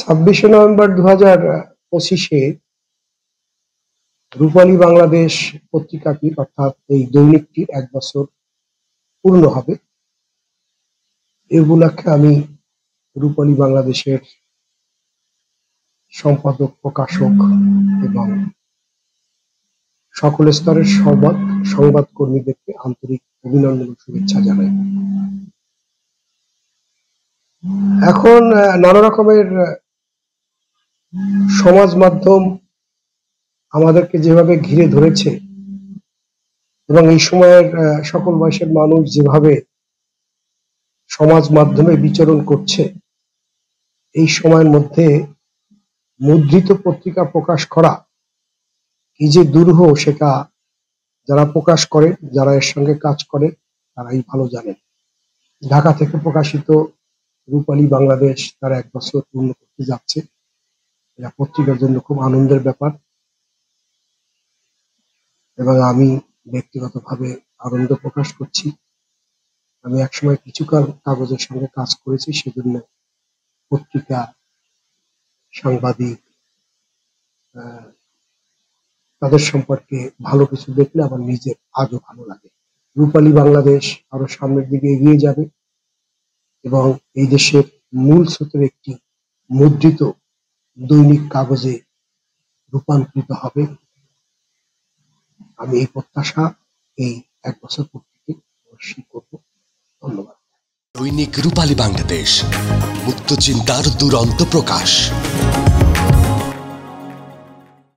26শে November 2025-এ রূপালী বাংলাদেশ পত্রিকাটির অর্থাৎ এই দৈনিকটির 1 বছর পূর্ণ হবে। এই উপলক্ষে আমি রূপালী বাংলাদেশের সম্পাদক, প্রকাশক এবং সকল স্তরের সংবাদ কর্মীদেরকে আন্তরিক অভিনন্দন ও শুভেচ্ছা জানাই। এখন নানা রকমের সমাজ মাধ্যম আমাদেরকে যেভাবে ঘিরে ধরেছে এবং এই সময়ের সকল বয়সের মানুষ যেভাবে সমাজ মাধ্যমে বিচরণ করছে, এই সময়ের মধ্যে মুদ্রিত পত্রিকা প্রকাশ করা কি যে দুরূহ সেটা যারা প্রকাশ করে, যারা এর সঙ্গে কাজ করে তারাই ভালো জানেন। ঢাকা থেকে প্রকাশিত রূপালী বাংলাদেশ তার 1 বছর পূর্ণ করতে যাচ্ছে। এটা পত্রিকার জন্য খুব আনন্দের ব্যাপার এবং আমি ব্যক্তিগতভাবে আনন্দ প্রকাশ করছি। আমি একসময় কিছুকাল কাগজের সঙ্গে কাজ করেছি, সেজন্য পত্রিকা, সাংবাদিক তাদের সম্পর্কে ভালো কিছু দেখলে আমার নিজের আজও ভালো লাগে। রূপালী বাংলাদেশ আরো সামনের দিকে এগিয়ে যাবে এবং এই দেশের মূল স্রোতের একটি মুদ্রিত দৈনিক কাগজে রূপান্তরিত হবে। আমি এই প্রত্যাশা এই 1 বছর পূর্তিতে অবশ্যই করব। ধন্যবাদ। দৈনিক রূপালী বাংলাদেশ, মুক্ত চিন্তার দুরন্ত প্রকাশ।